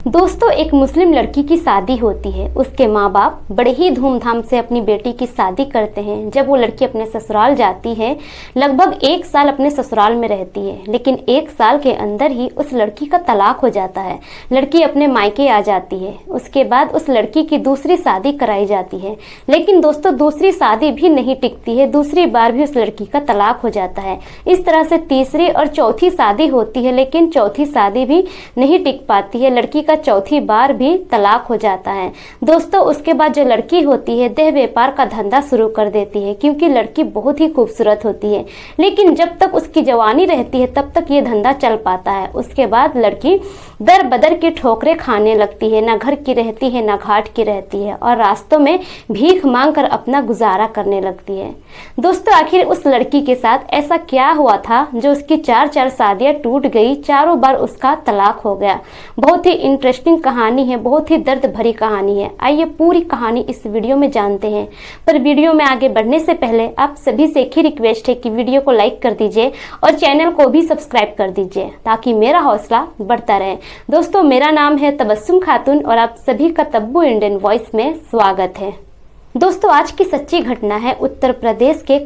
दोस्तों, एक मुस्लिम लड़की की शादी होती है। उसके माँ बाप बड़े ही धूमधाम से अपनी बेटी की शादी करते हैं। जब वो लड़की अपने ससुराल जाती है, लगभग 1 साल अपने ससुराल में रहती है, लेकिन 1 साल के अंदर ही उस लड़की का तलाक हो जाता है। लड़की अपने मायके आ जाती है। उसके बाद उस लड़की की दूसरी शादी कराई जाती है, लेकिन दोस्तों दूसरी शादी भी नहीं टिकती है। दूसरी बार भी उस लड़की का तलाक हो जाता है। इस तरह से तीसरी और चौथी शादी होती है, लेकिन चौथी शादी भी नहीं टिक पाती है। लड़की का चौथी बार भी तलाक हो जाता है। दोस्तों, उसके बाद जो लड़की होती है देह व्यापार का धंधा शुरू कर देती है, क्योंकि लड़की बहुत ही खूबसूरत होती है। लेकिन जब तक उसकी जवानी रहती है तब तक ये धंधा चल पाता है। उसके बाद लड़की दर बदर की ठोकरें खाने लगती है। ना घर की रहती है, ना घाट की रहती है, और रास्तों में भीख मांग कर अपना गुजारा करने लगती है। दोस्तों, आखिर उस लड़की के साथ ऐसा क्या हुआ था जो उसकी 4 शादियां टूट गई, चारों बार उसका तलाक हो गया। बहुत ही इंटरेस्टिंग कहानी है, बहुत ही दर्द भरी कहानी है। आइए पूरी कहानी इस वीडियो में जानते हैं। पर वीडियो में आगे बढ़ने से पहले आप सभी से एक ही रिक्वेस्ट है कि वीडियो को लाइक कर दीजिए और चैनल को भी सब्सक्राइब कर दीजिए, ताकि मेरा हौसला बढ़ता रहे। दोस्तों, मेरा नाम है तबस्सुम खातून और आप सभी का तब्बू इंडियन वॉइस में स्वागत है। दोस्तों, आज की सच्ची घटना है उत्तर प्रदेश के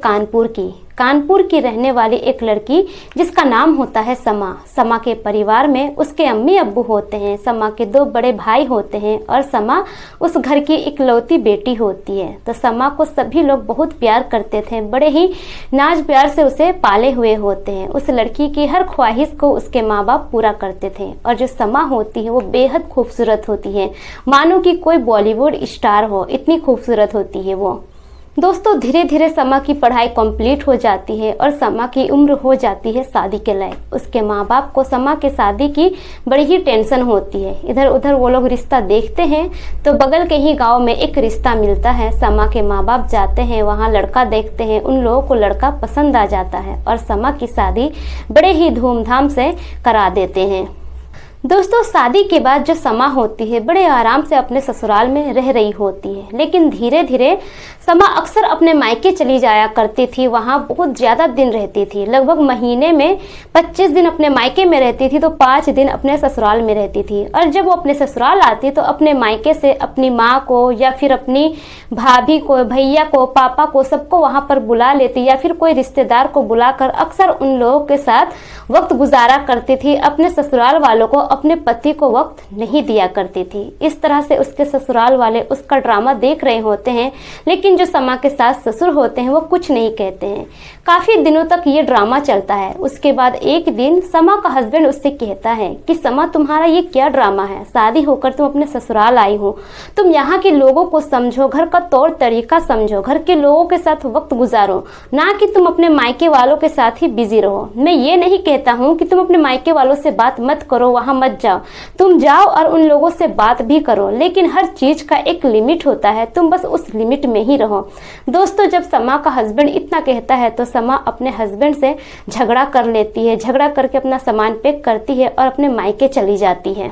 कानपुर की रहने वाली एक लड़की, जिसका नाम होता है समा। समा के परिवार में उसके अम्मी अब्बू होते हैं, समा के 2 बड़े भाई होते हैं और समा उस घर की इकलौती बेटी होती है। तो समा को सभी लोग बहुत प्यार करते थे, बड़े ही नाज प्यार से उसे पाले हुए होते हैं। उस लड़की की हर ख्वाहिश को उसके माँ बाप पूरा करते थे। और जो समा होती है वो बेहद खूबसूरत होती है, मानो कि कोई बॉलीवुड स्टार हो, इतनी खूबसूरत होती है वो। दोस्तों, धीरे धीरे समा की पढ़ाई कंप्लीट हो जाती है और समा की उम्र हो जाती है शादी के लायक। उसके माँ बाप को समा के शादी की बड़ी ही टेंशन होती है। इधर उधर वो लोग रिश्ता देखते हैं तो बगल के ही गांव में एक रिश्ता मिलता है। समा के माँ बाप जाते हैं, वहाँ लड़का देखते हैं। उन लोगों को लड़का पसंद आ जाता है और समा की शादी बड़े ही धूमधाम से करा देते हैं। दोस्तों, शादी के बाद जो समा होती है बड़े आराम से अपने ससुराल में रह रही होती है, लेकिन धीरे धीरे समा अक्सर अपने मायके चली जाया करती थी। वहाँ बहुत ज़्यादा दिन रहती थी, लगभग महीने में 25 दिन अपने मायके में रहती थी, तो 5 दिन अपने ससुराल में रहती थी। और जब वो अपने ससुराल आती तो अपने मायके से अपनी माँ को या फिर अपनी भाभी को, भैया को, पापा को, सबको वहाँ पर बुला लेती, या फिर कोई रिश्तेदार को बुलाकर अक्सर उन लोगों के साथ वक्त गुजारा करती थी। अपने ससुराल वालों को, अपने पति को वक्त नहीं दिया करती थी। इस तरह से उसके ससुराल वाले उसका ड्रामा देख रहे होते हैं, लेकिन जो समा के सास ससुर होते हैं वो कुछ नहीं कहते हैं। काफी दिनों तक ये ड्रामा चलता है। उसके बाद एक दिन समा का हस्बैंड उससे कहता है कि समा, तुम्हारा ये क्या ड्रामा है? शादी होकर तुम अपने ससुराल आई हो, तुम यहाँ के लोगों को समझो, घर का तौर तरीका समझो, घर के लोगों के साथ वक्त गुजारो, ना कि तुम अपने मायके वालों के साथ ही बिजी रहो। मैं ये नहीं कहता हूँ कि तुम अपने मायके वालों से बात मत करो, वहां मत जाओ, तुम जाओ और उन लोगों से बात भी करो, लेकिन हर चीज का एक लिमिट होता है, तुम बस उस लिमिट में ही रहो। दोस्तों, जब समा का हस्बैंड इतना कहता है तो समा अपने हस्बैंड से झगड़ा कर लेती है। झगड़ा करके अपना सामान पैक करती है और अपने मायके चली जाती है।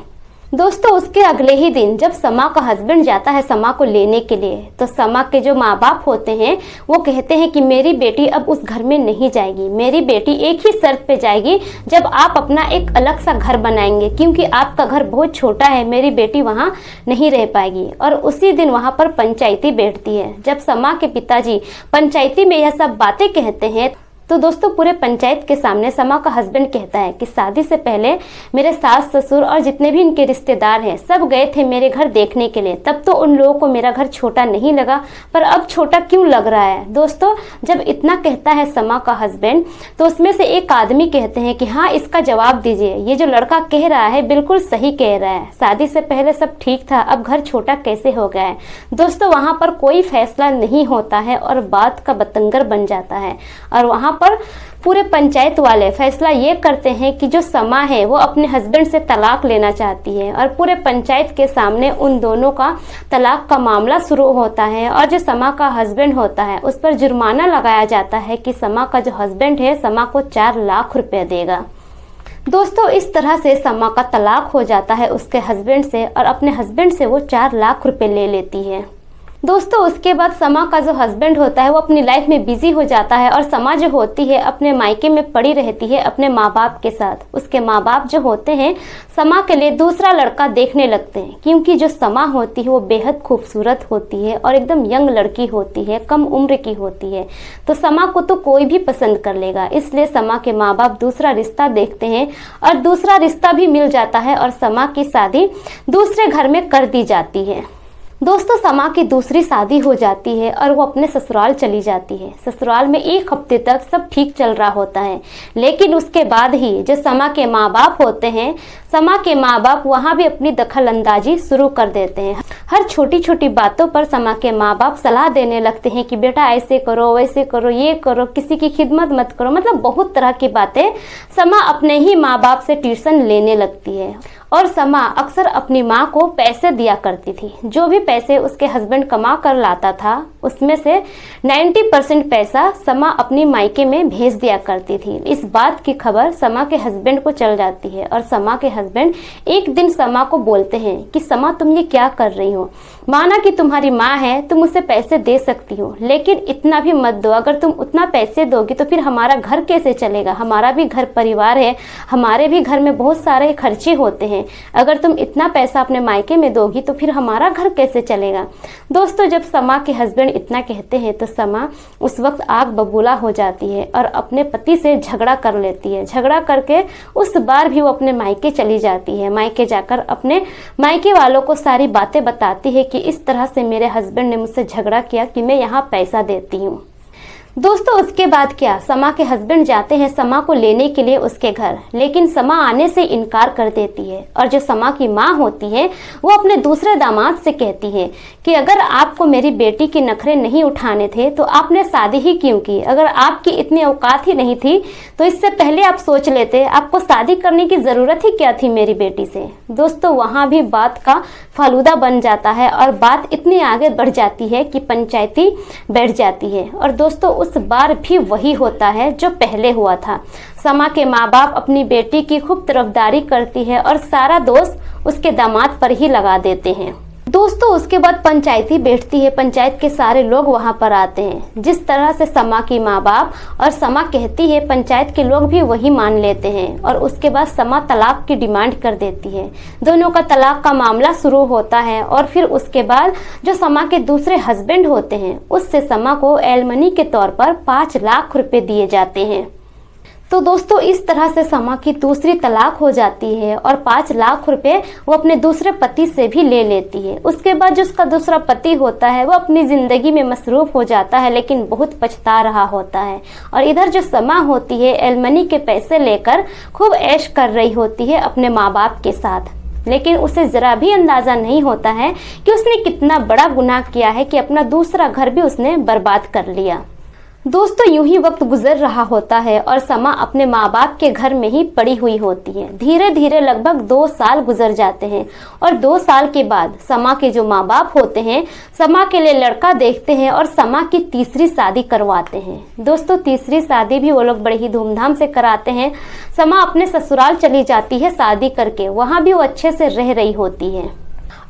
दोस्तों, उसके अगले ही दिन जब समा का हस्बैंड जाता है समा को लेने के लिए, तो समा के जो माँ बाप होते हैं वो कहते हैं कि मेरी बेटी अब उस घर में नहीं जाएगी। मेरी बेटी एक ही शर्त पे जाएगी, जब आप अपना एक अलग सा घर बनाएंगे, क्योंकि आपका घर बहुत छोटा है, मेरी बेटी वहाँ नहीं रह पाएगी। और उसी दिन वहाँ पर पंचायती बैठती है। जब समा के पिताजी पंचायती में यह सब बातें कहते हैं तो दोस्तों पूरे पंचायत के सामने समा का हस्बैंड कहता है कि शादी से पहले मेरे सास ससुर और जितने भी इनके रिश्तेदार हैं सब गए थे मेरे घर देखने के लिए, तब तो उन लोगों को मेरा घर छोटा नहीं लगा, पर अब छोटा क्यों लग रहा है? दोस्तों, जब इतना कहता है समा का हस्बैंड तो उसमें से एक आदमी कहते हैं कि हाँ, इसका जवाब दीजिए, ये जो लड़का कह रहा है बिल्कुल सही कह रहा है, शादी से पहले सब ठीक था, अब घर छोटा कैसे हो गया है? दोस्तों, वहाँ पर कोई फैसला नहीं होता है और बात का बतंगर बन जाता है। और वहाँ पर पूरे पंचायत वाले फैसला ये करते हैं कि जो समा है वो अपने हस्बैंड से तलाक लेना चाहती है। और पूरे पंचायत के सामने उन दोनों का तलाक का मामला शुरू होता है। और जो समा का हस्बैंड होता है उस पर जुर्माना लगाया जाता है कि समा का जो हस्बैंड है समा को 4 लाख रुपए देगा। दोस्तों, इस तरह से समा का तलाक हो जाता है उसके हस्बैंड से और अपने हस्बैंड से वो 4 लाख रुपए ले लेती है। दोस्तों उसके बाद समा का जो हस्बैंड होता है वो अपनी लाइफ में बिजी हो जाता है और समा जो होती है अपने मायके में पड़ी रहती है अपने माँ बाप के साथ। उसके माँ बाप जो होते हैं समा के लिए दूसरा लड़का देखने लगते हैं, क्योंकि जो समा होती है वो बेहद खूबसूरत होती है और एकदम यंग लड़की होती है, कम उम्र की होती है, तो समा को तो कोई भी पसंद कर लेगा। इसलिए समा के माँ बाप दूसरा रिश्ता देखते हैं और दूसरा रिश्ता भी मिल जाता है और समा की शादी दूसरे घर में कर दी जाती है। दोस्तों समा की दूसरी शादी हो जाती है और वो अपने ससुराल चली जाती है। ससुराल में 1 हफ्ते तक सब ठीक चल रहा होता है, लेकिन उसके बाद ही जो समा के माँ बाप होते हैं, समा के माँ बाप वहाँ भी अपनी दखल अंदाजी शुरू कर देते हैं। हर छोटी छोटी बातों पर समा के माँ बाप सलाह देने लगते हैं कि बेटा ऐसे करो, वैसे करो, ये करो, किसी की खिदमत मत करो, मतलब बहुत तरह की बातें समा अपने ही माँ बाप से ट्यूशन लेने लगती है। और समा अक्सर अपनी माँ को पैसे दिया करती थी। जो भी पैसे उसके हस्बैंड कमा कर लाता था उसमें से 90% पैसा समा अपनी मायके में भेज दिया करती थी। इस बात की खबर समा के हस्बैंड को चल जाती है और समा के हस्बैंड एक दिन समा को बोलते हैं कि समा तुम ये क्या कर रही हो, माना कि तुम्हारी माँ है, तुम उसे पैसे दे सकती हो, लेकिन इतना भी मत दो। अगर तुम उतना पैसे दोगी तो फिर हमारा घर कैसे चलेगा, हमारा भी घर परिवार है, हमारे भी घर में बहुत सारे खर्चे होते हैं। अगर तुम इतना पैसा अपने मायके में दोगी तो फिर हमारा घर कैसे चलेगा। दोस्तों जब समा के हस्बैंड इतना कहते हैं तो समा उस वक्त आग बबूला हो जाती है और अपने पति से झगड़ा कर लेती है। झगड़ा करके उस बार भी वो अपने मायके चली जाती है। मायके जाकर अपने मायके वालों को सारी बातें बताती है कि इस तरह से मेरे हस्बैंड ने मुझसे झगड़ा किया कि मैं यहाँ पैसा देती हूँ। दोस्तों उसके बाद क्या, समा के हस्बैंड जाते हैं समा को लेने के लिए उसके घर, लेकिन समा आने से इनकार कर देती है। और जो समा की माँ होती है वो अपने दूसरे दामाद से कहती है कि अगर आपको मेरी बेटी के नखरे नहीं उठाने थे तो आपने शादी ही क्यों की। अगर आपकी इतनी औकात ही नहीं थी तो इससे पहले आप सोच लेते, आपको शादी करने की ज़रूरत ही क्या थी मेरी बेटी से। दोस्तों वहाँ भी बात का फालूदा बन जाता है और बात इतनी आगे बढ़ जाती है कि पंचायती बैठ जाती है। और दोस्तों उस बार भी वही होता है जो पहले हुआ था। समा के माँ बाप अपनी बेटी की खूब तरफदारी करती है और सारा दोष उसके दामाद पर ही लगा देते हैं। दोस्तों उसके बाद पंचायती बैठती है, पंचायत के सारे लोग वहां पर आते हैं। जिस तरह से समा की माँ बाप और समा कहती है पंचायत के लोग भी वही मान लेते हैं और उसके बाद समा तलाक की डिमांड कर देती है। दोनों का तलाक का मामला शुरू होता है और फिर उसके बाद जो समा के दूसरे हस्बैंड होते हैं उससे समा को एलमनी के तौर पर 5 लाख रुपए दिए जाते हैं। तो दोस्तों इस तरह से समा की दूसरी तलाक हो जाती है और 5 लाख रुपए वो अपने दूसरे पति से भी ले लेती है। उसके बाद जो उसका दूसरा पति होता है वो अपनी ज़िंदगी में मसरूफ़ हो जाता है, लेकिन बहुत पछता रहा होता है। और इधर जो समा होती है एलमनी के पैसे लेकर खूब ऐश कर रही होती है अपने माँ बाप के साथ, लेकिन उसे ज़रा भी अंदाज़ा नहीं होता है कि उसने कितना बड़ा गुनाह किया है कि अपना दूसरा घर भी उसने बर्बाद कर लिया। दोस्तों यूं ही वक्त गुजर रहा होता है और समा अपने माँ बाप के घर में ही पड़ी हुई होती है। धीरे धीरे लगभग 2 साल गुजर जाते हैं और 2 साल के बाद समा के जो माँ बाप होते हैं समा के लिए लड़का देखते हैं और समा की तीसरी शादी करवाते हैं। दोस्तों तीसरी शादी भी वो लोग बड़े ही धूमधाम से कराते हैं। समा अपने ससुराल चली जाती है शादी करके, वहाँ भी वो अच्छे से रह रही होती है।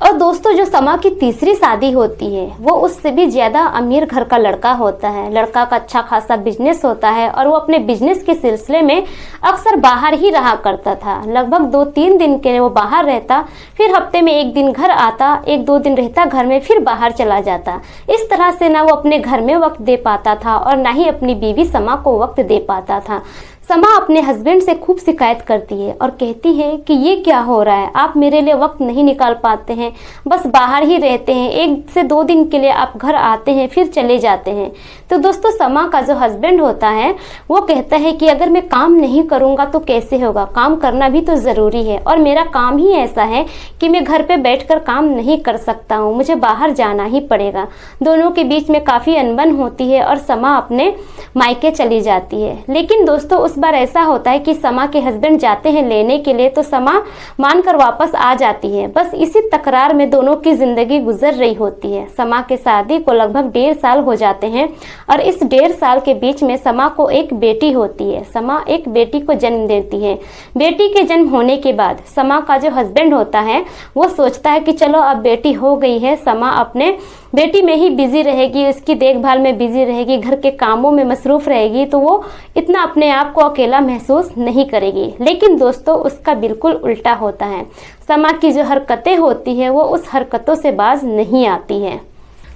और दोस्तों जो समा की तीसरी शादी होती है वो उससे भी ज़्यादा अमीर घर का लड़का होता है। लड़का का अच्छा खासा बिजनेस होता है और वो अपने बिजनेस के सिलसिले में अक्सर बाहर ही रहा करता था। लगभग 2-3 दिन के लिए वो बाहर रहता, फिर हफ्ते में 1 दिन घर आता, 1-2 दिन रहता घर में, फिर बाहर चला जाता। इस तरह से ना वो अपने घर में वक्त दे पाता था और ना ही अपनी बीवी समा को वक्त दे पाता था। समा अपने हस्बैंड से खूब शिकायत करती है और कहती है कि ये क्या हो रहा है, आप मेरे लिए वक्त नहीं निकाल पाते हैं, बस बाहर ही रहते हैं, 1 से 2 दिन के लिए आप घर आते हैं फिर चले जाते हैं। तो दोस्तों समा का जो हस्बैंड होता है वो कहता है कि अगर मैं काम नहीं करूँगा तो कैसे होगा, काम करना भी तो ज़रूरी है और मेरा काम ही ऐसा है कि मैं घर पर बैठ कर काम नहीं कर सकता हूँ, मुझे बाहर जाना ही पड़ेगा। दोनों के बीच में काफ़ी अनबन होती है और समा अपने मायके चली जाती है। लेकिन दोस्तों उस बार ऐसा होता है कि समा के हस्बैंड जाते हैं लेने के लिए तो समा मानकर वापस आ जाती है। बस इसी तकरार में दोनों की जिंदगी गुजर रही होती है। समा के शादी को लगभग 1.5 साल हो जाते हैं और इस 1.5 साल के बीच में समा को एक बेटी होती है। समा एक बेटी को जन्म देती है। बेटी के जन्म होने के बाद समा का जो हस्बैंड होता है वो सोचता है कि चलो अब बेटी हो गई है, समा अपने बेटी में ही बिजी रहेगी, उसकी देखभाल में बिजी रहेगी, घर के कामों में मसरूफ रहेगी, तो वो इतना अपने आप को अकेला महसूस नहीं करेगी। लेकिन दोस्तों उसका बिल्कुल उल्टा होता है। समा की जो हरकतें होती है वो उस हरकतों से बाज नहीं आती है।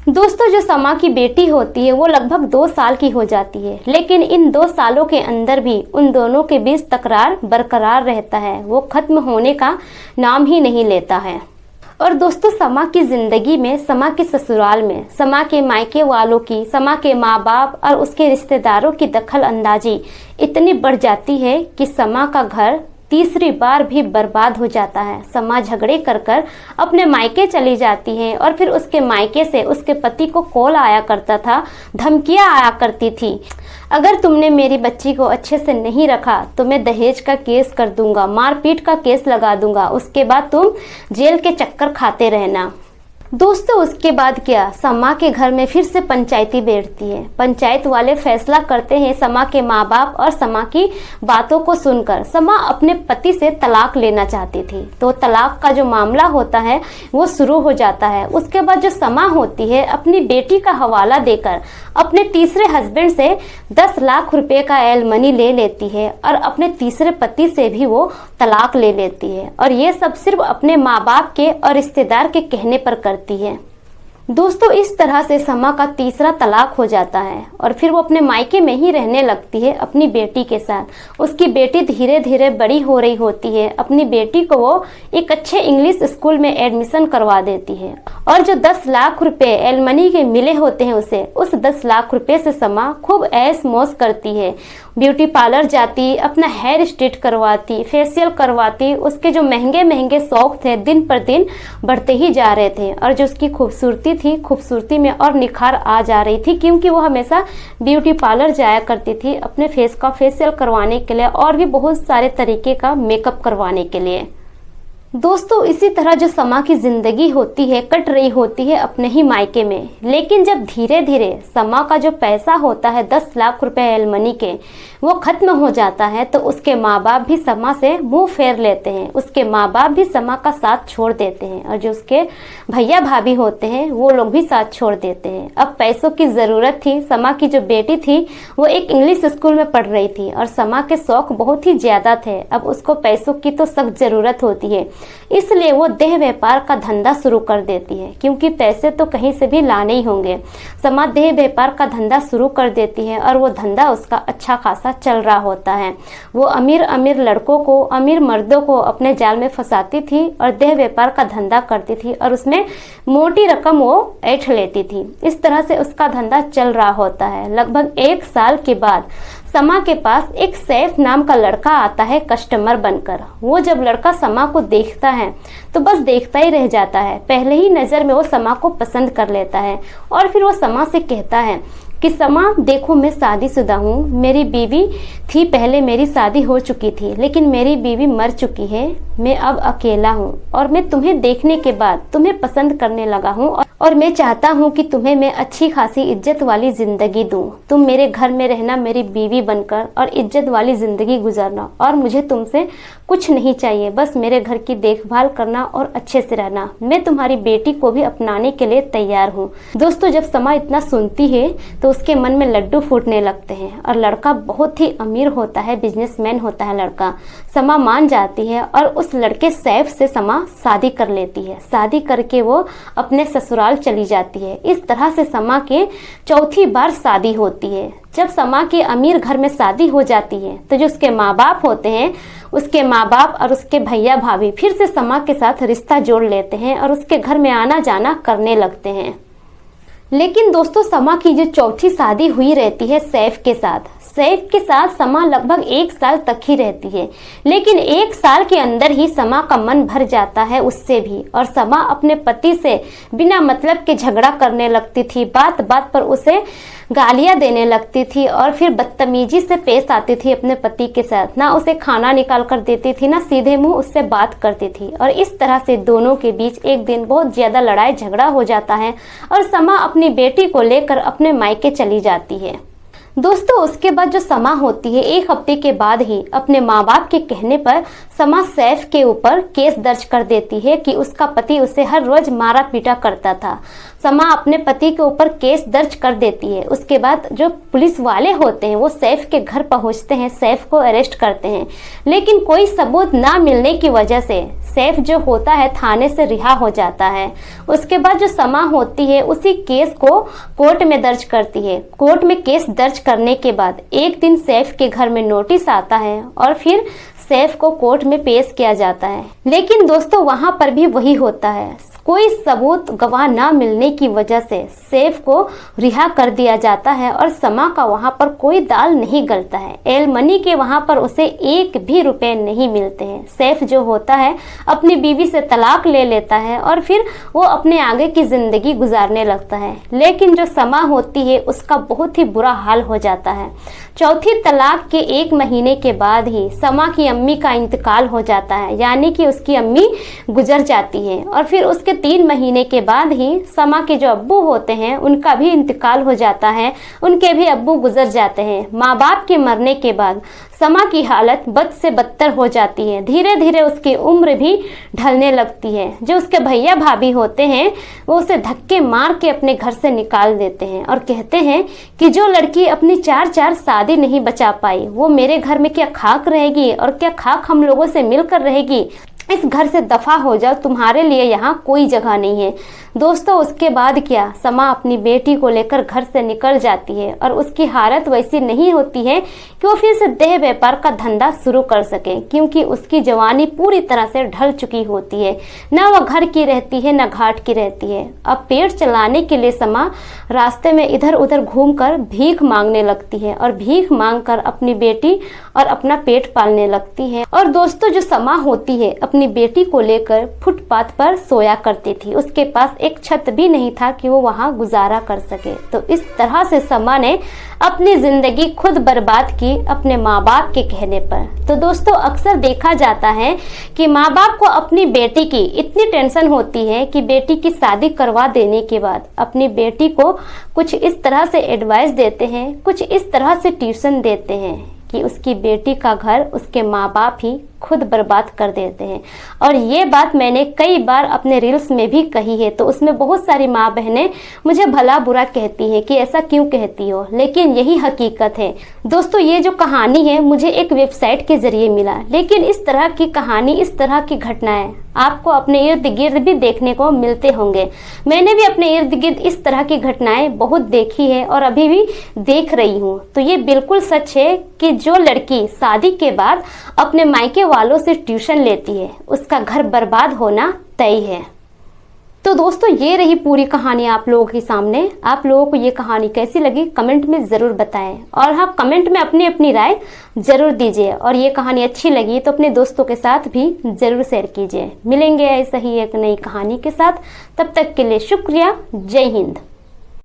दोस्तों जो समा की बेटी होती है वो लगभग 2 साल की हो जाती है, लेकिन इन 2 सालों के अंदर भी उन दोनों के बीच तकरार बरकरार रहता है, वो खत्म होने का नाम ही नहीं लेता है। और दोस्तों समा की जिंदगी में, समा के ससुराल में, समा के मायके वालों की, समा के माँ बाप और उसके रिश्तेदारों की दखल अंदाजी इतनी बढ़ जाती है कि समा का घर तीसरी बार भी बर्बाद हो जाता है। समा झगड़े कर अपने मायके चली जाती है और फिर उसके मायके से उसके पति को कॉल आया करता था, धमकियां आया करती थी, अगर तुमने मेरी बच्ची को अच्छे से नहीं रखा तो मैं दहेज का केस कर दूंगा, मारपीट का केस लगा दूंगा, उसके बाद तुम जेल के चक्कर खाते रहना। दोस्तों उसके बाद क्या, समा के घर में फिर से पंचायती बैठती है। पंचायत वाले फैसला करते हैं समा के माँ बाप और समा की बातों को सुनकर समा अपने पति से तलाक लेना चाहती थी, तो तलाक का जो मामला होता है वो शुरू हो जाता है। उसके बाद जो समा होती है अपनी बेटी का हवाला देकर अपने तीसरे हस्बैंड से 10 लाख रुपए का एलमनी ले लेती है और अपने तीसरे पति से भी वो तलाक ले लेती है, और ये सब सिर्फ अपने माँ बाप के और रिश्तेदार के कहने पर करती है। दोस्तों इस तरह से समा का तीसरा तलाक हो जाता है और फिर वो अपने मायके में ही रहने लगती है अपनी बेटी के साथ। उसकी बेटी धीरे धीरे बड़ी हो रही होती है। अपनी बेटी को वो एक अच्छे इंग्लिश स्कूल में एडमिशन करवा देती है और जो 10 लाख रुपए एलमनी के मिले होते हैं उसे, उस 10 लाख रुपए से समा खूब ऐश मौज करती है। ब्यूटी पार्लर जाती, अपना हेयर स्ट्रेट करवाती, फेशियल करवाती। उसके जो महंगे महंगे शौक थे दिन पर दिन बढ़ते ही जा रहे थे और जो उसकी खूबसूरती थी, खूबसूरती में और निखार आ जा रही थी, क्योंकि वो हमेशा ब्यूटी पार्लर जाया करती थी अपने फेस का फेशियल करवाने के लिए और भी बहुत सारे तरीके का मेकअप करवाने के लिए। दोस्तों इसी तरह जो समा की जिंदगी होती है कट रही होती है अपने ही मायके में। लेकिन जब धीरे धीरे समा का जो पैसा होता है 10 लाख रुपए एलमनी के, वो खत्म हो जाता है, तो उसके माँ बाप भी समा से मुंह फेर लेते हैं। उसके माँ बाप भी समा का साथ छोड़ देते हैं और जो उसके भैया भाभी होते हैं वो लोग भी साथ छोड़ देते हैं। अब पैसों की जरूरत थी। समा की जो बेटी थी वो एक इंग्लिश स्कूल में पढ़ रही थी और समा के शौक बहुत ही ज्यादा थे। अब उसको पैसों की तो सख्त जरूरत होती है, इसलिए वो देह व्यापार का धंधा शुरू कर देती है, क्योंकि पैसे तो कहीं से भी लाने ही होंगे। समा देह व्यापार का धंधा शुरू कर देती है और वो धंधा उसका अच्छा खासा चल रहा होता है। वो अमीर अमीर लड़कों को, अमीर मर्दों को अपने जाल में फंसाती थी और देह व्यापार का धंधा करती थी और उसमें मोटी रकम वो ऐंठ लेती थी। इस तरह से उसका धंधा चल रहा होता है। लगभग 1 साल के बाद समा के पास एक सैफ नाम का लड़का आता है कस्टमर बनकर। वो जब लड़का समा को देखता है तो बस देखता ही रह जाता है। पहले ही नजर में वो समा को पसंद कर लेता है और फिर वो समा से कहता है कि समा देखो मैं शादीशुदा हूँ, मेरी बीवी थी, पहले मेरी शादी हो चुकी थी लेकिन मेरी बीवी मर चुकी है, मैं अब अकेला हूँ और मैं तुम्हें देखने के बाद तुम्हें पसंद करने लगा हूँ और मैं चाहता हूँ कि तुम्हें मैं अच्छी खासी इज्जत वाली जिंदगी दूँ। तुम मेरे घर में रहना मेरी बीवी बनकर और इज्जत वाली जिंदगी गुजारना, और मुझे तुमसे कुछ नहीं चाहिए, बस मेरे घर की देखभाल करना और अच्छे से रहना। मैं तुम्हारी बेटी को भी अपनाने के लिए तैयार हूँ। दोस्तों जब समा इतना सुनती है तो उसके मन में लड्डू फूटने लगते हैं और लड़का बहुत ही अमीर होता है, बिजनेसमैन होता है लड़का। समा मान जाती है और उस लड़के सैफ से समा शादी कर लेती है। शादी करके वो अपने ससुराल चली जाती है। इस तरह से समा के चौथी बार शादी होती है। जब समा के अमीर घर में शादी हो जाती है तो जो उसके माँ बाप होते हैं, उसके माँ बाप और उसके भैया भाभी फिर से समा के साथ रिश्ता जोड़ लेते हैं और उसके घर में आना जाना करने लगते हैं। लेकिन दोस्तों समा की जो चौथी शादी हुई रहती है सैफ के साथ समा लगभग 1 साल तक ही रहती है। लेकिन 1 साल के अंदर ही समा का मन भर जाता है उससे भी, और समा अपने पति से बिना मतलब के झगड़ा करने लगती थी। बात बात पर उसे गालियां देने लगती थी और फिर बदतमीजी से पेश आती थी अपने पति के साथ। ना उसे खाना निकाल कर देती थी, ना सीधे मुंह उससे बात करती थी। और इस तरह से दोनों के बीच एक दिन बहुत ज्यादा लड़ाई झगड़ा हो जाता है और समा अपनी बेटी को लेकर अपने मायके चली जाती है। दोस्तों उसके बाद जो समा होती है, 1 हफ्ते के बाद ही अपने माँ बाप के कहने पर समा सैफ के ऊपर केस दर्ज कर देती है कि उसका पति उसे हर रोज मारा पीटा करता था। समा अपने पति के ऊपर केस दर्ज कर देती है। उसके बाद जो पुलिस वाले होते हैं वो सैफ के घर पहुंचते हैं, सैफ को अरेस्ट करते हैं, लेकिन कोई सबूत ना मिलने की वजह से सैफ जो होता है थाने से रिहा हो जाता है। उसके बाद जो समा होती है उसी केस को कोर्ट में दर्ज करती है। कोर्ट में केस दर्ज करने के बाद एक दिन सैफ के घर में नोटिस आता है और फिर सैफ को कोर्ट में पेश किया जाता है। लेकिन दोस्तों वहां पर भी वही होता है, कोई सबूत गवाह ना मिलने की वजह से सैफ को रिहा कर दिया जाता है और समा का वहां पर कोई दाल नहीं गलता है। एलमनी के वहां पर उसे 1 भी रुपए नहीं मिलते हैं। सैफ जो होता है अपनी बीवी से तलाक ले लेता है और फिर वो अपने आगे की जिंदगी गुजारने लगता है। लेकिन जो समा होती है उसका बहुत ही बुरा हाल हो जाता है। चौथी तलाक के 1 महीने के बाद ही समा की अम्मी का इंतकाल हो जाता है, यानी कि उसकी अम्मी गुजर जाती है। और फिर उसके 3 महीने के बाद ही समा के जो अब्बू होते हैं उनका भी इंतकाल हो जाता है, उनके भी अब्बू गुजर जाते हैं। माँ बाप के मरने के बाद समा की हालत बद से बदतर हो जाती है। धीरे धीरे उसकी उम्र भी ढलने लगती है। जो उसके भैया भाभी होते हैं वो उसे धक्के मार के अपने घर से निकाल देते हैं और कहते हैं कि जो लड़की अपनी 4 शादी नहीं बचा पाई वो मेरे घर में क्या खाक रहेगी और क्या खाक हम लोगों से मिलकर रहेगी। इस घर से दफा हो जाओ, तुम्हारे लिए यहाँ कोई जगह नहीं है। दोस्तों उसके बाद क्या, समा अपनी बेटी को लेकर घर से निकल जाती है और उसकी हालत वैसी नहीं होती है कि वो फिर से देह व्यापार का धंधा शुरू कर सके, क्योंकि उसकी जवानी पूरी तरह से ढल चुकी होती है। न वह घर की रहती है न घाट की रहती है। अब पेट चलाने के लिए समा रास्ते में इधर उधर घूमकर भीख मांगने लगती है और भीख मांगकर अपनी बेटी और अपना पेट पालने लगती है। और दोस्तों जो समा होती है अपनी बेटी को लेकर फुटपाथ पर सोया करती थी। उसके पास एक छत भी नहीं था कि वो वहां गुजारा कर सके। तो इस तरह से समा ने अपनी जिंदगी खुद बर्बाद की अपने माँ बाप के कहने पर। तो दोस्तों अक्सर देखा जाता है कि माँ बाप को अपनी बेटी की इतनी टेंशन होती है कि बेटी की शादी करवा देने के बाद अपनी बेटी को कुछ इस तरह से एडवाइस देते हैं, कुछ इस तरह से ट्यूशन देते हैं कि उसकी बेटी का घर उसके माँ बाप ही खुद बर्बाद कर देते हैं। और ये बात मैंने कई बार अपने रील्स में भी कही है। तो उसमें बहुत सारी माँ बहनें मुझे भला बुरा कहती हैं कि ऐसा क्यों कहती हो, लेकिन यही हकीकत है। दोस्तों ये जो कहानी है मुझे एक वेबसाइट के जरिए मिला, लेकिन इस तरह की कहानी, इस तरह की घटनाएं आपको अपने इर्द गिर्द भी देखने को मिलते होंगे। मैंने भी अपने इर्द गिर्द इस तरह की घटनाएं बहुत देखी है और अभी भी देख रही हूँ। तो ये बिल्कुल सच है कि जो लड़की शादी के बाद अपने मायके वालों से ट्यूशन लेती है उसका घर बर्बाद होना तय है। तो दोस्तों ये रही पूरी कहानी आप लोगों के सामने। आप लोगों को ये कहानी कैसी लगी कमेंट में ज़रूर बताएं और हाँ कमेंट में अपनी अपनी राय ज़रूर दीजिए। और ये कहानी अच्छी लगी तो अपने दोस्तों के साथ भी ज़रूर शेयर कीजिए। मिलेंगे ऐसा ही एक नई कहानी के साथ, तब तक के लिए शुक्रिया। जय हिंद।